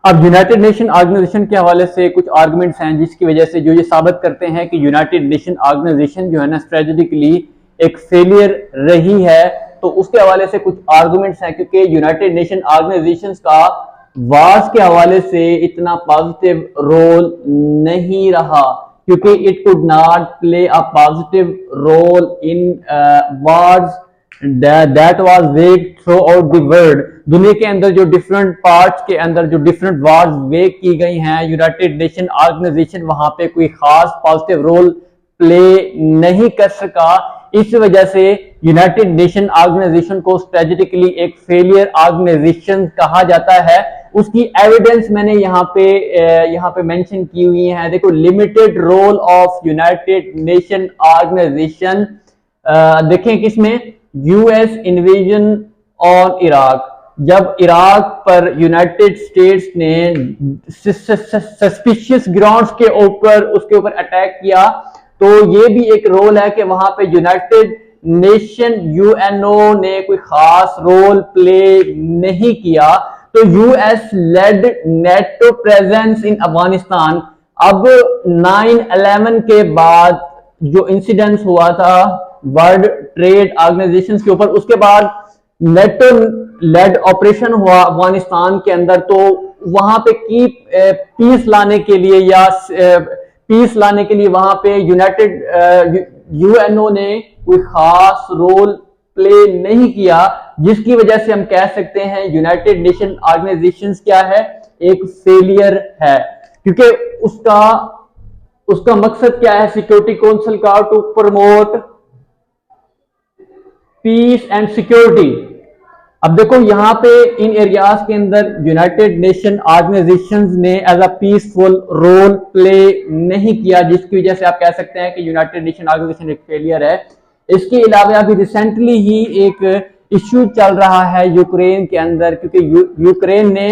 अब United nation organisation के हवाले से कुछ आर्गुमेंट्स हैं जिसकी वजह से जो ये साबित करते हैं कि यूनाइटेड नेशन ऑर्गेनाइजेशन जो है ना स्ट्रेटेजिकली एक फेलियर रही है। तो उसके हवाले से कुछ आर्गुमेंट्स हैं, क्योंकि यूनाइटेड नेशन ऑर्गेनाइजेशन का वार्स के हवाले से इतना पॉजिटिव रोल नहीं रहा, क्योंकि it could not play a positive role in wars that was waged throughout the world। दुनिया के अंदर जो डिफरेंट पार्ट्स के अंदर जो डिफरेंट वार्स वेग की गई हैं, यूनाइटेड नेशन ऑर्गेनाइजेशन वहां पे कोई खास पॉजिटिव रोल प्ले नहीं कर सका। इस वजह से यूनाइटेड नेशन ऑर्गेनाइजेशन को स्ट्रेटेजिकली एक फेलियर ऑर्गेनाइजेशन कहा जाता है। उसकी एविडेंस मैंने यहाँ पे मेंशन की हुई है। देखो, limited role of united nation organization देखें किसमें, यूएस इन्वेजन ऑन इराक। जब इराक पर यूनाइटेड स्टेट्स ने सस्पिशियस ग्राउंड्स के ऊपर उसके ऊपर अटैक किया, तो ये भी एक रोल है कि वहां पे यूनाइटेड नेशन यूएनओ ने कोई खास रोल प्ले नहीं किया। तो US led NATO presence in Afghanistan. अब 9/11 के बाद जो इंसिडेंट्स हुआ था वर्ल्ड ट्रेड ऑर्गेनाइजेशन के ऊपर, उसके बाद नेटो लेड ऑपरेशन हुआ अफगानिस्तान के अंदर, तो वहां पे पीस लाने के लिए वहां पे यूनाइटेड यूएनओ ने कोई खास रोल प्ले नहीं किया, जिसकी वजह से हम कह सकते हैं यूनाइटेड नेशन ऑर्गेनाइजेशन क्या है, एक फेलियर है। क्योंकि उसका मकसद क्या है सिक्योरिटी काउंसिल का, to promote peace and security. अब देखो यहां पे इन एरियाज के अंदर यूनाइटेड नेशन ऑर्गेनाइजेशंस ने as a peaceful role play नहीं किया, जिसकी वजह से आप कह सकते हैं कि यूनाइटेड नेशन ऑर्गेनाइजेशन एक फेलियर है। इसके अलावा अभी रिसेंटली ही एक इश्यू चल रहा है यूक्रेन के अंदर, क्योंकि यूक्रेन ने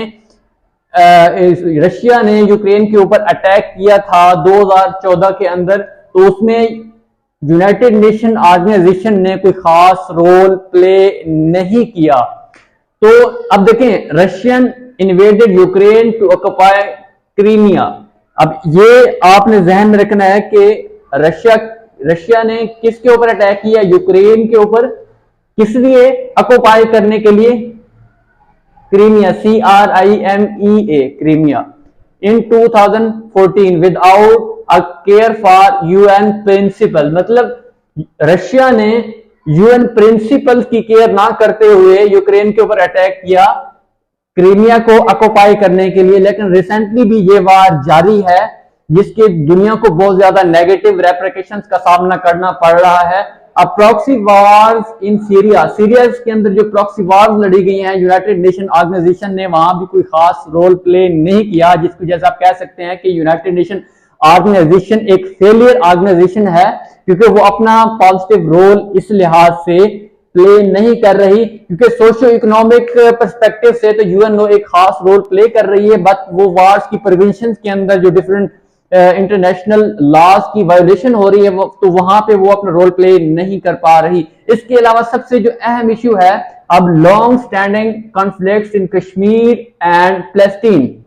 रशिया ने यूक्रेन के ऊपर अटैक किया था 2014 के अंदर, तो उसमें यूनाइटेड नेशन ऑर्गेनाइजेशन ने कोई खास रोल प्ले नहीं किया। तो अब देखें, Russian invaded Ukraine to occupy Crimea. अब ये आपने जहन में रखना है कि रशिया ने किसके ऊपर अटैक किया, यूक्रेन के ऊपर। किस लिए? ऑक्युपाई करने के लिए Crimea, CRIMEA, Crimea, in 2014 without a care for UN principle. मतलब रशिया ने यूएन प्रिंसिपल की केयर ना करते हुए यूक्रेन के ऊपर अटैक किया क्रीमिया को ऑक्युपाई करने के लिए। लेकिन रिसेंटली भी ये वार जारी है, जिसके दुनिया को बहुत ज्यादा नेगेटिव रेपरिकेशंस का सामना करना पड़ रहा है। अब प्रॉक्सी वार्स इन सीरिया के अंदर जो प्रॉक्सी वार्स लड़ी गई हैं, यूनाइटेड नेशन ऑर्गेनाइजेशन ने वहां भी कोई खास रोल प्ले नहीं किया, जिसकी वजह से आप कह सकते हैं कि यूनाइटेड नेशन ऑर्गेनाइजेशन एक फेलियर ऑर्गेनाइजेशन है, क्योंकि वो अपना पॉजिटिव रोल इस लिहाज से प्ले नहीं कर रही। क्योंकि सोशियो इकोनॉमिक पर्सपेक्टिव से तो यूएनओ एक खास रोल प्ले कर रही है, बट वो वार्स की प्रिवेंशन के अंदर जो डिफरेंट इंटरनेशनल लॉज की वायोलेशन हो रही है, तो वहां पे वो अपना रोल प्ले नहीं कर पा रही। इसके अलावा सबसे जो अहम इश्यू है, अब long standing conflicts in Kashmir and Palestine.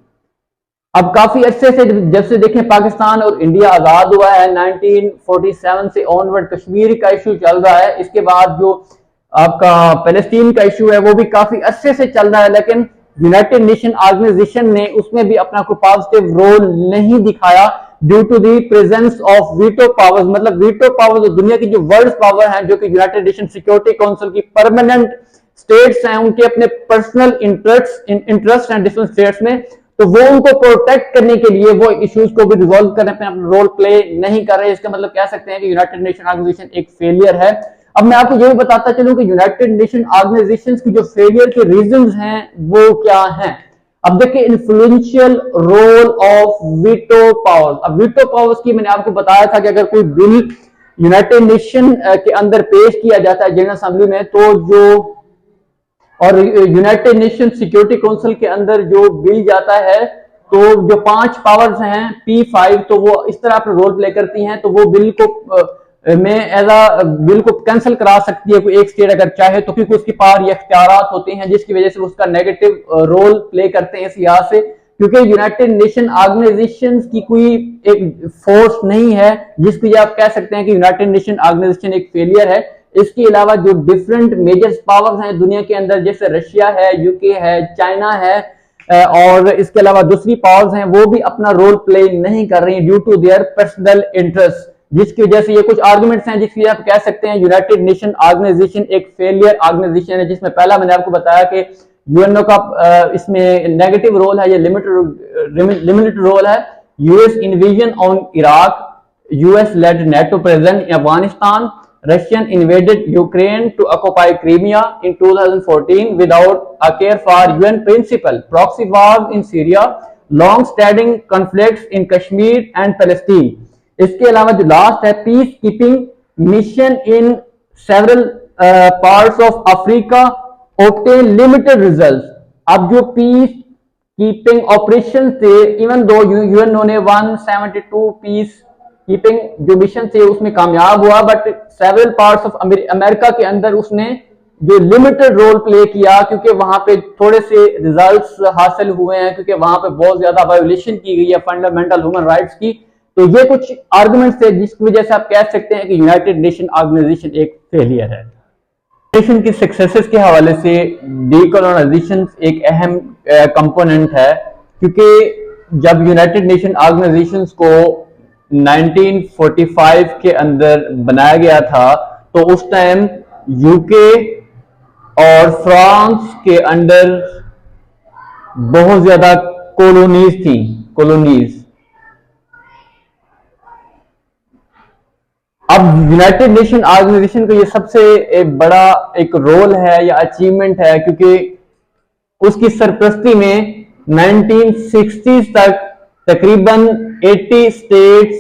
अब काफी अच्छे से जब से देखें पाकिस्तान और इंडिया आजाद हुआ है 1947 से ऑनवर्ड कश्मीर का इश्यू चल रहा है। इसके बाद जो आपका पैलेस्टीन का इश्यू है वो भी काफी अच्छे से चल रहा है, लेकिन यूनाइटेड नेशन ऑर्गेनाइजेशन ने उसमें भी अपना कोई पॉजिटिव रोल नहीं दिखाया due to the presence of veto powers. मतलब वीटो पावर्स दुनिया की जो वर्ल्ड पावर हैं, जो कि यूनाइटेड नेशन सिक्योरिटी काउंसिल की परमानेंट स्टेट्स हैं, उनके अपने पर्सनल इंटरेस्ट हैं डिफरेंट स्टेट्स में, तो वो उनको प्रोटेक्ट करने के लिए वो इश्यूज को भी रिजॉल्व करने में अपना रोल प्ले नहीं कर रहे। इसका मतलब कह सकते हैं कि यूनाइटेड नेशन ऑर्गेनाइजेशन एक फेलियर है। अब मैं आपको ये भी बताता चलूं कि यूनाइटेड नेशन ऑर्गेनाइजेशन की जो फेलियर के रीजंस हैं वो क्या हैं। अब देखिए, influential role of veto powers. अब वीटो पावर्स की मैंने आपको बताया था कि अगर कोई बिल यूनाइटेड नेशन के अंदर पेश किया जाता है जनरल असेंबली में, तो जो और यूनाइटेड नेशन सिक्योरिटी काउंसिल के अंदर जो बिल जाता है, तो जो 5 पावर्स हैं P5, तो वो इस तरह अपना रोल प्ले करती हैं, तो वो बिल को बिल को कैंसिल करा सकती है कोई एक स्टेट अगर चाहे तो, क्योंकि उसकी पावर या इख्तियारात होते हैं, जिसकी वजह से उसका नेगेटिव रोल प्ले करते हैं इस लिहाज से। क्योंकि यूनाइटेड नेशन ऑर्गेनाइजेशन की कोई एक फोर्स नहीं है जिसको आप कह सकते हैं कि यूनाइटेड नेशन ऑर्गेनाइजेशन एक फेलियर है। इसके अलावा जो डिफरेंट मेजर पावर्स हैं दुनिया के अंदर, जैसे रशिया है, यूके है, चाइना है, और इसके अलावा दूसरी पावर्स हैं, वो भी अपना रोल प्ले नहीं कर रही due to their personal interest, जिसकी वजह से ये कुछ आर्गुमेंट्स हैं जिसकी आप कह सकते हैं यूनाइटेड नेशन ऑर्गेनाइजेशन एक फेलियर ऑर्गेनाइजेशन है। जिसमें पहला मैंने आपको बताया कि यूएनओ का इसमें नेगेटिव रोल है, ये लिमिटेड रोल है। US invasion on Iraq, US led NATO presence in Afghanistan, Russian invaded Ukraine to occupy Crimea in 2014 without a care for UN principle, proxy wars in Syria, long-standing conflicts in Kashmir and Palestine. इसके अलावा जो last है, peace keeping mission in several parts of Africa obtain limited results. अब जो peace keeping operation थे, even though UNO ने 172 peace keeping जो mission थे उसमें कामयाब हुआ, but several parts of America के अंदर उसने जो लिमिटेड रोल प्ले किया, क्योंकि वहां पे थोड़े से रिजल्ट्स हासिल हुए हैं, क्योंकि वहां पे बहुत ज्यादा वायोलेशन की गई है फंडामेंटल ह्यूमन राइट्स की। तो ये कुछ आर्गुमेंट्स थे जिसकी वजह से आप कह सकते हैं कि यूनाइटेड नेशन ऑर्गेनाइजेशन एक फेलियर है। नेशन की सक्सेसेस के हवाले से डीकोलोनाइजेशन एक अहम कंपोनेंट है, क्योंकि जब यूनाइटेड नेशन ऑर्गेनाइजेशन को 1945 के अंदर बनाया गया था, तो उस टाइम यूके और फ्रांस के अंडर बहुत ज्यादा कॉलोनीज थी, कॉलोनीज। अब यूनाइटेड नेशन ऑर्गेनाइजेशन का ये सबसे एक बड़ा एक रोल है या अचीवमेंट है, क्योंकि उसकी सरपरस्ती में 1960s तक तकरीबन 80 स्टेट्स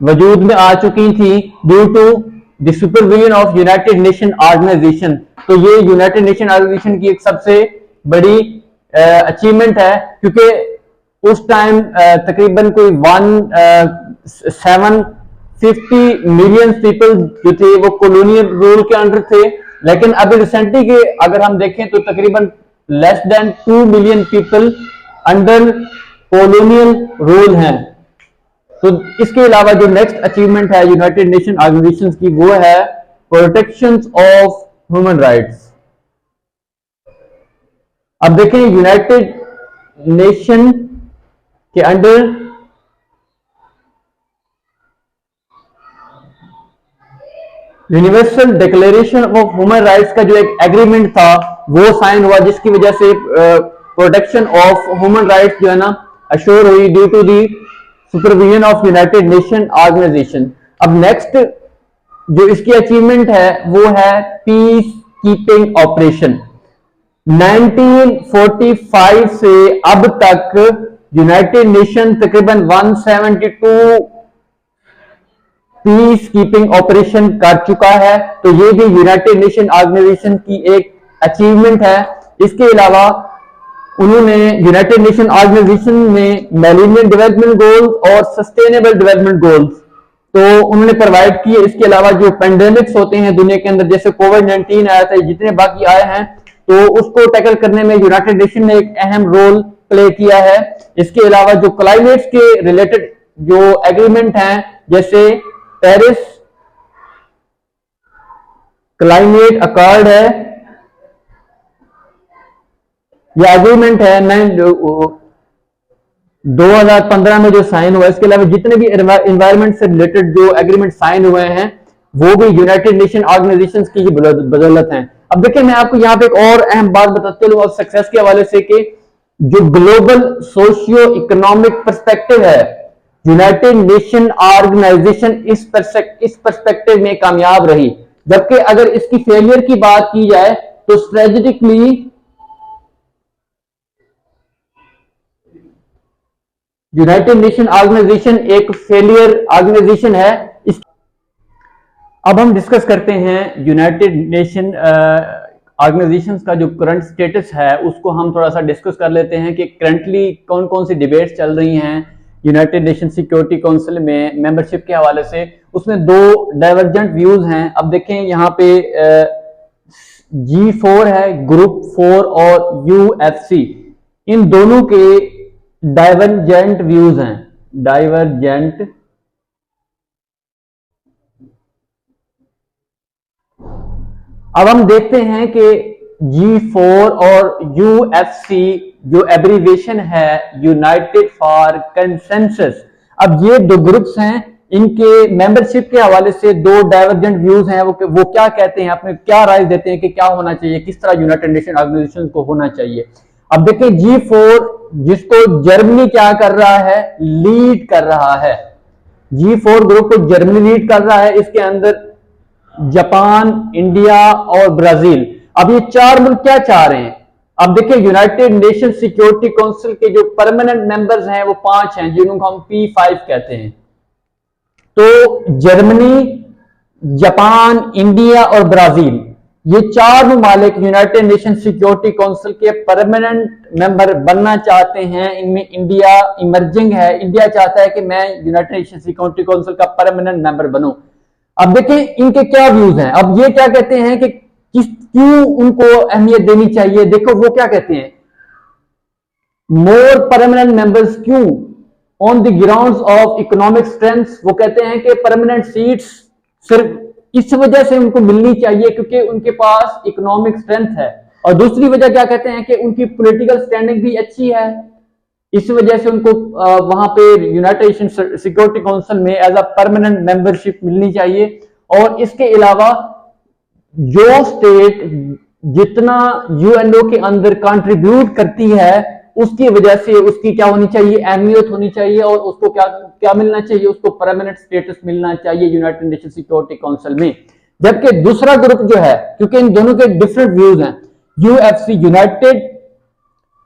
वजूद में आ चुकी थी due to the supervision of united nation organization. तो ये यूनाइटेड नेशन ऑर्गेनाइजेशन की एक सबसे बड़ी अचीवमेंट है, क्योंकि उस टाइम तकरीबन कोई 750 मिलियन पीपल जो थे वो कॉलोनियल रूल के अंडर थे, लेकिन अभी रिसेंटली के अगर हम देखें तो तकरीबन less than 2 million people under colonial rule हैं। तो इसके अलावा जो नेक्स्ट अचीवमेंट है यूनाइटेड नेशन ऑर्गेनाइजेशन की, वो है प्रोटेक्शन ऑफ ह्यूमन राइट्स। अब देखें यूनाइटेड नेशन के under universal declaration of human rights का जो एक एग्रीमेंट था वो साइन हुआ, जिसकी वजह से प्रोटेक्शन ऑफ ह्यूमन राइट्स जो है ना अश्योर हुई due to the supervision of united nation organization. अब नेक्स्ट जो इसकी अचीवमेंट है वो है पीस कीपिंग ऑपरेशन। 1945 से अब तक यूनाइटेड नेशन तकरीबन 172 पीस कीपिंग ऑपरेशन कर चुका है, तो ये भी यूनाइटेड नेशन ऑर्गेनाइजेशन की एक अचीवमेंट है। इसके अलावा उन्होंने यूनाइटेड नेशन ऑर्गेनाइजेशन में मिलेनियम डेवलपमेंट गोल्स और सस्टेनेबल डेवलपमेंट गोल्स तो उन्होंने प्रोवाइड किए। इसके अलावा जो पेंडेमिक्स होते हैं दुनिया के अंदर, जैसे कोविड-19 आया था, जितने बाकी आए हैं, तो उसको टैकल करने में यूनाइटेड नेशन ने एक अहम रोल प्ले किया है। इसके अलावा जो क्लाइमेट्स के रिलेटेड जो एग्रीमेंट हैं, जैसे पेरिस क्लाइमेट अकॉर्ड है या एग्रीमेंट है 2015 में जो साइन हुआ। इसके अलावा जितने भी एनवायरमेंट से रिलेटेड जो एग्रीमेंट साइन हुए हैं वो भी यूनाइटेड नेशन ऑर्गेनाइजेशन की बदौलत हैं। अब देखिए मैं आपको यहाँ पे एक और अहम बात बताते हुए सक्सेस के हवाले से कि जो ग्लोबल सोशियो इकोनॉमिक पर्सपेक्टिव है, यूनाइटेड नेशन ऑर्गेनाइजेशन इस पर्सपेक्टिव में कामयाब रही। जबकि अगर इसकी फेलियर की बात की जाए तो स्ट्रेटेजिकली यूनाइटेड नेशन ऑर्गेनाइजेशन एक फेलियर ऑर्गेनाइजेशन है। अब हम डिस्कस करते हैं यूनाइटेड नेशन ऑर्गेनाइजेशंस का जो करंट स्टेटस है उसको हम थोड़ा सा डिस्कस कर लेते हैं कि करंटली कौन कौन सी डिबेट्स चल रही हैं यूनाइटेड नेशन सिक्योरिटी काउंसिल में मेंबरशिप के हवाले से। उसमें दो डाइवर्जेंट व्यूज हैं। अब देखें यहाँ पे G4 है, ग्रुप 4 और UFC, इन दोनों के डाइवर्जेंट व्यूज हैं, डाइवर्जेंट। अब हम देखते हैं कि G4 और UFC जो एब्रीविएशन है, यूनाइटेड फॉर कंसेंसस। अब ये दो ग्रुप्स हैं, इनके मेंबरशिप के हवाले से दो डाइवर्जेंट व्यूज हैं। वो क्या कहते हैं, अपने क्या राय देते हैं कि क्या होना चाहिए, किस तरह यूनाइटेड नेशन ऑर्गेनाइजेशन को होना चाहिए। अब देखिए G4 जिसको जर्मनी क्या कर रहा है, लीड कर रहा है। G4 ग्रुप को जर्मनी लीड कर रहा है, इसके अंदर जापान, इंडिया और ब्राजील। अब ये चार मुल्क क्या चाह रहे हैं, अब देखिए यूनाइटेड नेशन सिक्योरिटी काउंसिल के जो परमानेंट मेंबर्स हैं वो 5 हैं, जिनको हम P5 कहते हैं। तो जर्मनी, जापान, इंडिया और ब्राजील, ये चार ममालिक यूनाइटेड नेशन सिक्योरिटी काउंसिल के परमानेंट मेंबर बनना चाहते हैं। इनमें इंडिया इमर्जिंग है, इंडिया चाहता है कि मैं यूनाइटेड नेशन सिक्योरिटी काउंसिल का परमानेंट मेंबर बनूं। अब देखिए इनके क्या व्यूज हैं, अब ये क्या कहते हैं कि क्यों उनको अहमियत देनी चाहिए। देखो वो क्या कहते हैं, मोर परमानेंट मेंबर्स क्यों, on the grounds of economic strength. वो कहते हैं कि परमानेंट सीट्स सिर्फ इस वजह से उनको मिलनी चाहिए क्योंकि उनके पास इकोनॉमिक स्ट्रेंथ है, और दूसरी वजह क्या कहते हैं कि उनकी पॉलिटिकल स्टैंडिंग भी अच्छी है, इस वजह से उनको वहां पे यूनाइटेड नेशन सिक्योरिटी काउंसिल में एज अ परमानेंट मेंबरशिप मिलनी चाहिए। और इसके अलावा जो स्टेट जितना यूएनओ के अंदर कंट्रीब्यूट करती है उसकी वजह से उसकी क्या होनी चाहिए, अहमियत होनी चाहिए, और उसको क्या क्या मिलना चाहिए, उसको परमानेंट स्टेटस मिलना चाहिए यूनाइटेड नेशन सिक्योरिटी काउंसिल में। जबकि दूसरा ग्रुप जो है, क्योंकि इन दोनों के डिफरेंट व्यूज हैं, UFC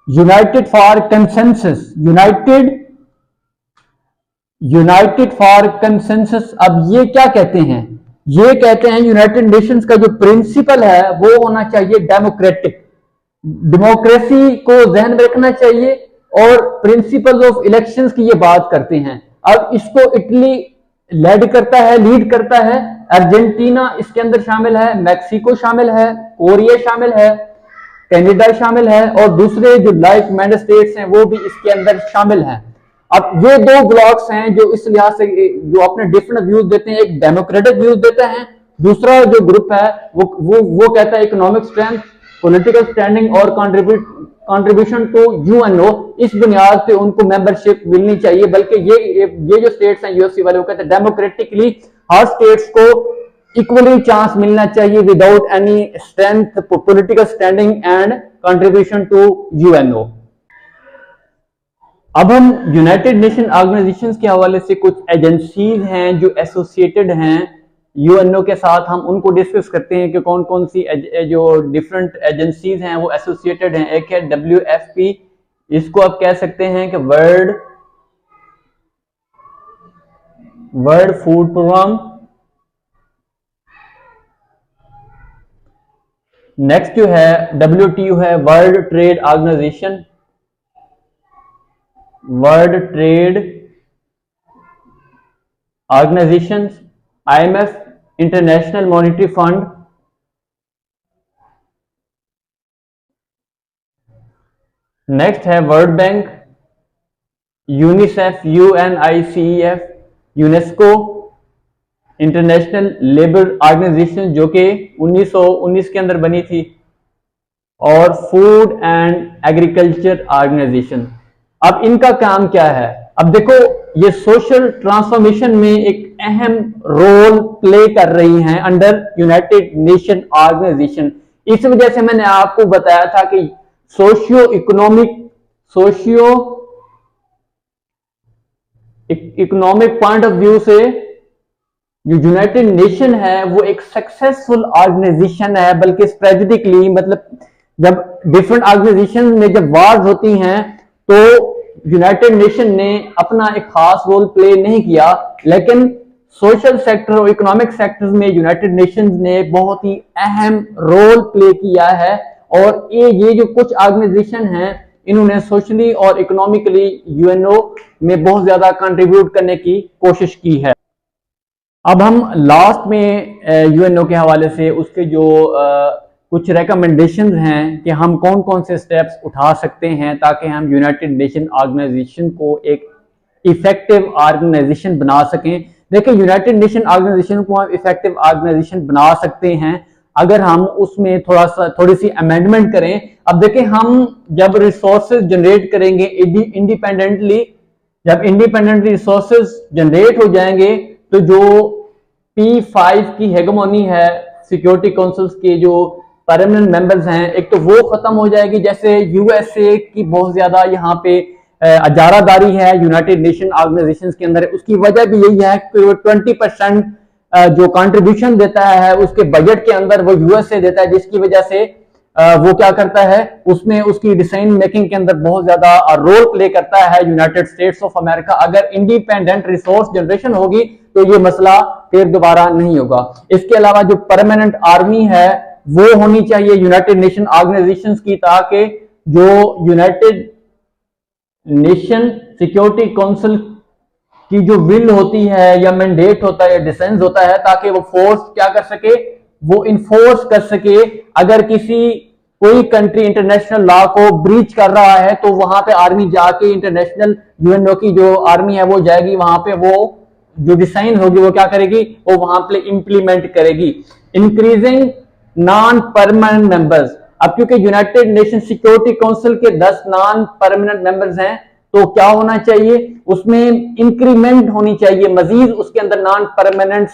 United for consensus, United for consensus. अब ये क्या कहते हैं, ये कहते हैं यूनाइटेड नेशंस का जो प्रिंसिपल है वो होना चाहिए डेमोक्रेटिक, डेमोक्रेसी को जहन में रखना चाहिए, और प्रिंसिपल ऑफ इलेक्शंस की ये बात करते हैं। अब इसको इटली लीड करता है, अर्जेंटीना इसके अंदर शामिल है, मैक्सिको शामिल है, कोरिया शामिल है, कनाडा शामिल है, और दूसरे जो लाइक माइंडेड स्टेट्स हैं वो भी इसके अंदर शामिल हैं। अब ये दो ब्लॉक्स हैं जो इस लिहाज से जो अपने डिफरेंट व्यूज देते हैं, एक डेमोक्रेटिक व्यूज देते हैं, दूसरा जो ग्रुप है वो कहता है इकोनॉमिक स्ट्रेंथ, पॉलिटिकल स्टैंडिंग और कंट्रीब्यूशन टू यूएनओ। इस बुनियाद पे उनको मेंबरशिप मिलनी चाहिए। बल्कि ये जो स्टेट्स हैं यूएफसी वाले, वो कहते हैं डेमोक्रेटिकली हर स्टेट्स को इक्वली चांस मिलना चाहिए without any strength, political standing and contribution to UNO. अब हम यूनाइटेड नेशन ऑर्गेनाइजेशंस के हवाले से कुछ एजेंसीज हैं जो एसोसिएटेड हैं यूएनओ के साथ, हम उनको डिस्कस करते हैं कि कौन कौन सी जो डिफरेंट एजेंसीज हैं वो एसोसिएटेड हैं। एक है WFP, इसको आप कह सकते हैं कि वर्ल्ड फूड प्रोग्राम। नेक्स्ट जो है WTO है, world trade organisation, world trade organisation, IMF, international monetary fund. Next है world bank, UNICEF, UNICEF, UNESCO, international labour organisation जो कि 1919 के अंदर बनी थी, और फूड एंड एग्रीकल्चर ऑर्गेनाइजेशन। अब इनका काम क्या है, अब देखो ये सोशल ट्रांसफॉर्मेशन में एक अहम रोल प्ले कर रही हैं अंडर यूनाइटेड नेशन ऑर्गेनाइजेशन। इस वजह से मैंने आपको बताया था कि socio economic point of view से जो यूनाइटेड नेशन है वो एक सक्सेसफुल ऑर्गेनाइजेशन है। बल्कि स्ट्रेटेजिकली, मतलब जब डिफरेंट ऑर्गेनाइजेशन में जब वार्स होती हैं तो यूनाइटेड नेशन ने अपना एक खास रोल प्ले नहीं किया, लेकिन सोशल सेक्टर और इकोनॉमिक सेक्टर्स में यूनाइटेड नेशंस ने बहुत ही अहम रोल प्ले किया है। और ये जो कुछ ऑर्गेनाइजेशन हैं इन्होंने सोशली और इकोनॉमिकली यूएनओ में बहुत ज्यादा कंट्रीब्यूट करने की कोशिश की है। अब हम लास्ट में यूएनओ के हवाले से उसके जो कुछ रिकमेंडेशंस हैं कि हम कौन कौन से स्टेप्स उठा सकते हैं ताकि हम यूनाइटेड नेशन ऑर्गेनाइजेशन को एक इफेक्टिव ऑर्गेनाइजेशन बना सकें। देखिए, यूनाइटेड नेशन ऑर्गेनाइजेशन को हम इफेक्टिव ऑर्गेनाइजेशन बना सकते हैं अगर हम उसमें थोड़ी सी अमेंडमेंट करें। अब देखिए, हम जब रिसोर्सेज जनरेट करेंगे इंडिपेंडेंटली, जब इंडिपेंडेंटली रिसोर्सेज जनरेट हो जाएंगे तो जो P5 की हेगेमोनी है, सिक्योरिटी काउंसिल्स के जो परमानेंट मेंबर्स हैं, एक तो वो खत्म हो जाएगी। जैसे यूएसए की बहुत ज्यादा यहाँ पे अजारादारी है यूनाइटेड नेशन ऑर्गेनाइजेशंस के अंदर, उसकी वजह भी यही है कि वो 20% जो कंट्रीब्यूशन देता है उसके बजट के अंदर वो यूएसए देता है, जिसकी वजह से वो क्या करता है, उसमें उसकी डिसीजन मेकिंग के अंदर बहुत ज्यादा रोल प्ले करता है यूनाइटेड स्टेट्स ऑफ अमेरिका। अगर इंडिपेंडेंट रिसोर्स जनरेशन होगी तो ये मसला फिर दोबारा नहीं होगा। इसके अलावा जो परमानेंट आर्मी है वो होनी चाहिए यूनाइटेड नेशन ऑर्गेनाइजेशंस की, ताकि जो यूनाइटेड नेशन सिक्योरिटी काउंसिल की जो विल होती है या मैंडेट होता है या डिसेंस होता है, ताकि वो फोर्स क्या कर सके, वो इन्फोर्स कर सके। अगर कोई कंट्री इंटरनेशनल लॉ को ब्रीच कर रहा है तो वहां पे आर्मी जाके, इंटरनेशनल यूएनओ की जो आर्मी है वो जाएगी वहां पे, वो जो डिसाइन होगी वो क्या करेगी, वो वहां पे इंप्लीमेंट करेगी। इंक्रीजिंग नॉन परमानेंट मेंबर्स, अब क्योंकि यूनाइटेड नेशन सिक्योरिटी काउंसिल के 10 नॉन परमानेंट मेंबर्स हैं तो क्या होना चाहिए, उसमें इंक्रीमेंट होनी चाहिए, मजीद उसके अंदर नॉन परमानेंट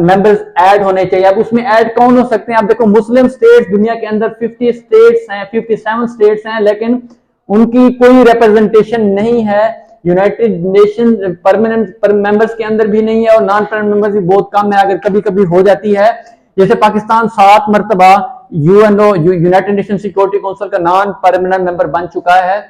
मेंबर्स ऐड होने चाहिए। अब उसमें ऐड कौन हो सकते हैं, आप देखो मुस्लिम स्टेट्स दुनिया के अंदर 50 स्टेट्स हैं, 57 स्टेट्स हैं, लेकिन उनकी कोई रिप्रेजेंटेशन नहीं है यूनाइटेड नेशन परमानेंट मेंबर्स के अंदर भी नहीं है, और नॉन परमानेंट मेंबर्स भी बहुत कम है, अगर कभी कभी हो जाती है। जैसे पाकिस्तान 7 मरतबा UNO United nation security council का नॉन परमानेंट मेंबर बन चुका है।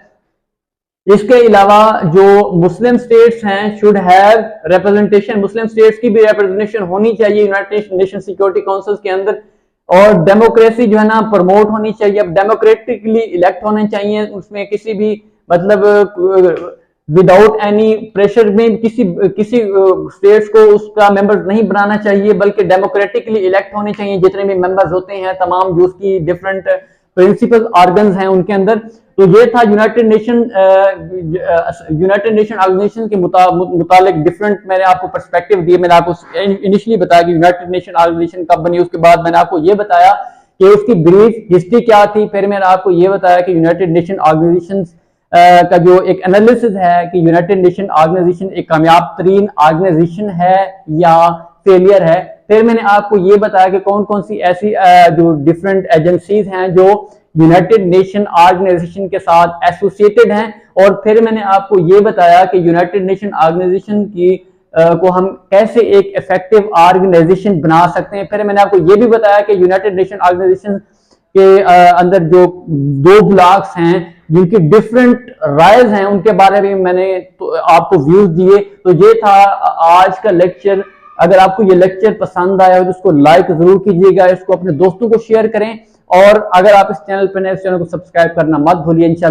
इसके अलावा जो मुस्लिम स्टेट्स हैं should have representation, Muslim states की भी रिप्रेजेंटेशन होनी चाहिए यूनाइटेड नेशन सिक्योरिटी काउंसिल के अंदर। और डेमोक्रेसी जो है ना प्रमोट होनी चाहिए, अब डेमोक्रेटिकली इलेक्ट होने चाहिए, उसमें किसी भी मतलब विदाउट एनी प्रेशर में किसी स्टेट्स को उसका मेंबर नहीं बनाना चाहिए, बल्कि डेमोक्रेटिकली इलेक्ट होने चाहिए जितने भी मेंबर्स होते हैं, तमाम जो उसकी डिफरेंट प्रिंसिपल ऑर्गन्स हैं उनके अंदर। तो ये था यूनाइटेड नेशन ऑर्गेनाइजेशन के मुतालिक डिफरेंट मैंने आपको पर्सपेक्टिव दिए। मैंने आपको इनिशियली बताया कि यूनाइटेड नेशन ऑर्गेनाइजेशन कब बनी, उसके बाद मैंने आपको ये बताया कि उसकी ब्रीफ हिस्ट्री क्या थी, फिर मैंने आपको ये बताया कि यूनाइटेड नेशन ऑर्गेनाइजेशन का जो एक एनालिसिस है कि यूनाइटेड नेशन ऑर्गेनाइजेशन एक कामयाब तरीन ऑर्गेनाइजेशन है या फेलियर है। फिर मैंने आपको ये बताया कि कौन कौन सी ऐसी जो डिफरेंट एजेंसीज हैं जो यूनाइटेड नेशन ऑर्गेनाइजेशन के साथ एसोसिएटेड हैं, और फिर मैंने आपको ये बताया कि यूनाइटेड नेशन ऑर्गेनाइजेशन की को हम कैसे एक इफेक्टिव ऑर्गेनाइजेशन बना सकते हैं। फिर मैंने आपको ये भी बताया कि यूनाइटेड नेशन ऑर्गेनाइजेशन के अंदर जो 2 ब्लॉक्स हैं जिनकी डिफरेंट राइज हैं, उनके बारे में मैंने तो आपको व्यूज दिए। तो ये था आज का लेक्चर। अगर आपको ये लेक्चर पसंद आया तो उसको लाइक जरूर कीजिएगा, इसको अपने दोस्तों को शेयर करें, और अगर आप इस चैनल पर नए, इस चैनल को सब्सक्राइब करना मत भूलिए। इंशाल्लाह